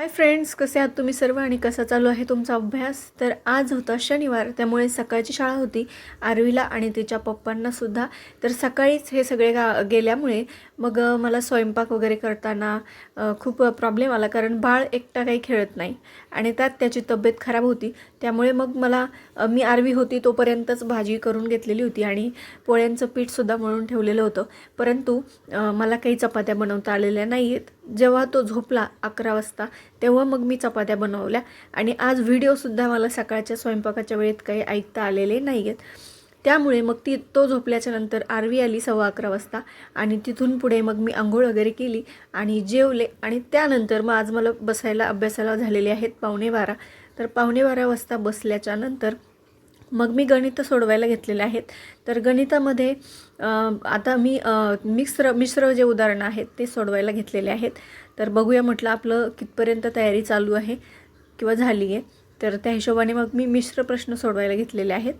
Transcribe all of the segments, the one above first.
Hi friends, कसे आहात तुम्ही सर्व आणि कसा चालू आहे तुमचा अभ्यास? तर आज होता शनिवार, त्यामुळे सकाळची शाळा होती आरवीला आणि तिच्या पप्पांना सुद्धा. तर सकाळीच हे सगळे गेल्यामुळे मग मला स्वयंपाक वगैरे करताना खूप प्रॉब्लेम आला, कारण बाळ एकटा काही खेळत नाही आणि त्यात त्याची तब्येत खराब होती. त्यामुळे मग मला मी आरवी होती तोपर्यंतच भाजी करून घेतलेली होती आणि पोळ्यांचं पीठसुद्धा मळून ठेवलेलं होतं. परंतु मला काही चपात्या बनवता आलेल्या नाही आहेत. जेव्हा तो झोपला 11 वाजता तेव्हा मग मी चपात्या बनवल्या आणि आज व्हिडिओसुद्धा मला सकाळच्या स्वयंपाकाच्या वेळेत काही ऐकता आलेले नाही आहेत. त्यामुळे मग तो झोपल्याच्या नंतर आरवी आली 11:15 वाजता आणि तिथून पुढे मग मी आंघोळ वगैरे केली आणि जेवले आणि त्यानंतर मग आज मला बसायला अभ्यासाला झालेले आहेत 11:15. तर 11:15 वाजता बसल्याच्या नंतर मग मी गणित सोडवायला घेतलेले आहेत. तर गणितामध्ये आता मी मिश्र जे उदाहरणं आहेत ते सोडवायला घेतलेले आहेत. तर बघूया म्हटलं आपलं कितपर्यंत तयारी चालू आहे किंवा झाली आहे. तर त्या हिशोबाने मग मी मिश्र प्रश्न सोडवायला घेतलेले आहेत.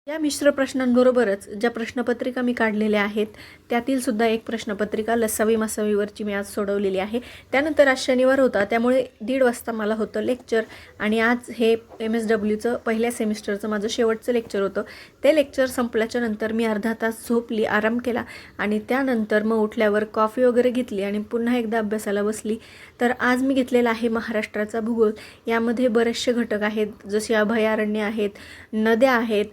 या मिश्र प्रश्नांबरोबरच ज्या प्रश्नपत्रिका मी काढलेल्या आहेत त्यातील सुद्धा एक प्रश्नपत्रिका लसावी मासावीवरची मी आज सोडवलेली आहे. त्यानंतर आज शनिवार होता, त्यामुळे 1:30 वाजता मला होतं लेक्चर आणि आज हे MSWचं पहिल्या सेमिस्टरचं माझं शेवटचं लेक्चर होतं. ते लेक्चर संपल्याच्या नंतर मी अर्धा तास झोपली, आराम केला आणि त्यानंतर मग उठल्यावर कॉफी वगैरे घेतली आणि पुन्हा एकदा अभ्यासाला बसली. तर आज मी घेतलेला आहे महाराष्ट्राचा भूगोल. यामध्ये बरेचसे घटक आहेत, जसे अभयारण्य आहेत, नद्या आहेत,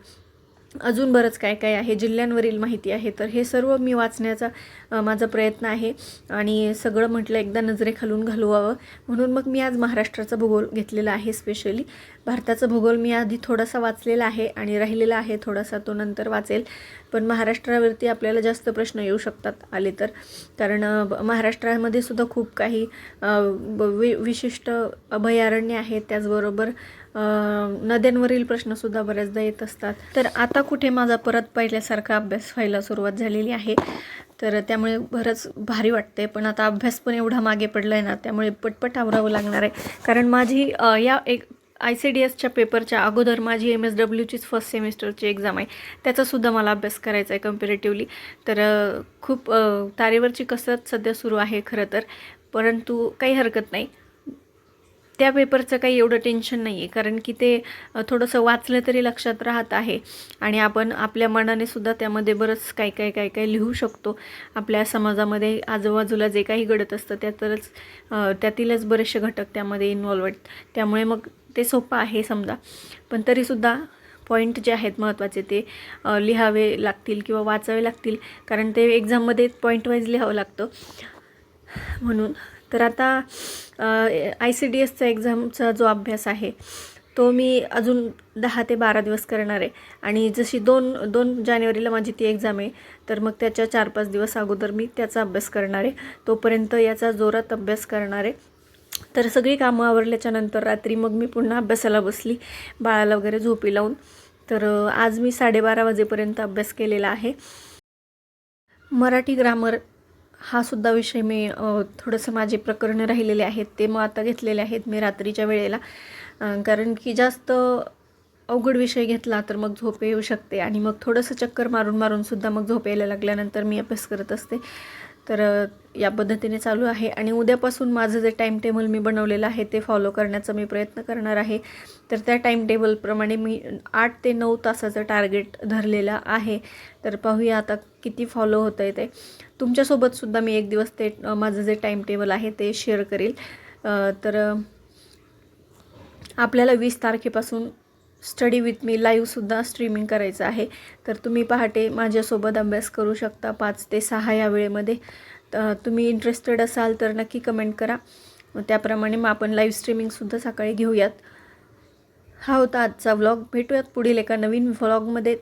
अजून बरंच काय काय आहे, जिल्ह्यांवरील माहिती आहे. तर हे सर्व मी वाचण्याचा माझा प्रयत्न आहे आणि सगळं म्हटलं एकदा नजरेखालून घालवावं म्हणून मग मी आज महाराष्ट्राचा भूगोल घेतलेला आहे. स्पेशली भारताचा भूगोल मी आधी थोडासा वाचलेला आहे आणि राहिलेला आहे थोडासा, तो नंतर वाचेल. पण महाराष्ट्रावरती आपल्याला जास्त प्रश्न येऊ शकतात आले तर, कारण महाराष्ट्रामध्ये सुद्धा खूप काही विशिष्ट अभयारण्य आहेत. त्याचबरोबर नद्यांवरील प्रश्नसुद्धा बऱ्याचदा येत असतात. तर आता कुठे माझा परत पहिल्यासारखा अभ्यास व्हायला सुरुवात झालेली आहे. तर त्यामुळे बरंच भारी वाटते. पण आता अभ्यास पण एवढा मागे पडला आहे ना, त्यामुळे पटपट आवरावं लागणार आहे. कारण माझी या एक ICDSच्या पेपरच्या अगोदर माझी MSWचीच फर्स्ट सेमिस्टरची एक्झाम आहे. त्याचासुद्धा मला अभ्यास करायचा आहे कम्पॅरेटिव्हली. तर खूप तारेवरची कसरत सध्या सुरू आहे खरं तर, परंतु काही हरकत नाही. त्या पेपरचं काही एवढं टेन्शन नाही आहे, कारण की ते थोडंसं वाचलं तरी लक्षात राहत आहे आणि आपण आपल्या मनाने सुद्धा त्यामध्ये बरंच काय लिहू शकतो. आपल्या समाजामध्ये आजूबाजूला जे काही घडत असतं त्यातीलच बरेचसे घटक त्यामध्ये इन्व्हॉल्व आहेत. त्यामुळे मग ते सोपं आहे समजा. पण तरीसुद्धा पॉईंट जे आहेत महत्त्वाचे ते लिहावे लागतील किंवा वाचावे लागतील, कारण ते एक्झाममध्ये पॉईंट वाईज लिहावं लागतं म्हणून. तर आता ICDSचा एक्झामचा जो अभ्यास आहे तो मी अजून 10 ते 12 दिवस करणार आहे आणि जशी 2 जानेवारीला माझी ती एक्झाम आहे, तर मग त्याच्या 4-5 दिवस अगोदर मी त्याचा अभ्यास करणार आहे. तोपर्यंत याचा जोरात अभ्यास करणार आहे. तर सगळी कामं आवरल्याच्या नंतर रात्री मग मी पुन्हा अभ्यासाला बसली, बाळाला वगैरे झोपी लावून. तर आज मी 12:30 वाजेपर्यंत अभ्यास केलेला आहे. मराठी ग्रामर हा सुद्धा विषय मी थोडंसं माझे प्रकरण राहिलेले आहेत ते मग आता घेतलेले आहेत मी रात्रीच्या वेळेला, कारण की जास्त अवघड विषय घेतला तर मग झोप येऊ शकते आणि मग थोडंसं चक्कर मारून सुद्धा मग झोप यायला लागल्यानंतर मी अभ्यास करत असते. तर या पद्धतीने चालू आहे आणि उद्यापासून माझं जे टाईम टेबल मी बनवलेलं आहे ते फॉलो करण्याचा मी प्रयत्न करणार आहे. तर त्या टाईम टेबलप्रमाणे मी 8 ते 9 तासाचं टार्गेट धरलेलं आहे. तर पाहूया आता किती फॉलो होतं आहे ते. तुमच्यासोबतसुद्धा मी एक दिवस ते माझं जे टाईम टेबल आहे ते शेअर करेल. तर आपल्याला 20 तारखेपासून स्टडी विथ मी लाईव्हसुद्धा स्ट्रीमिंग करायचं आहे. तर तुम्ही पहाटे माझ्यासोबत अभ्यास करू शकता 5 ते 6 या वेळेमध्ये. तुम्ही इंटरेस्टेड असाल तर नक्की कमेंट करा, त्याप्रमाणे मग आपण लाईव्ह स्ट्रीमिंगसुद्धा सकाळी घेऊयात. हा होता आजचा व्लॉग. भेटूयात पुढील एका नवीन व्लॉगमध्ये.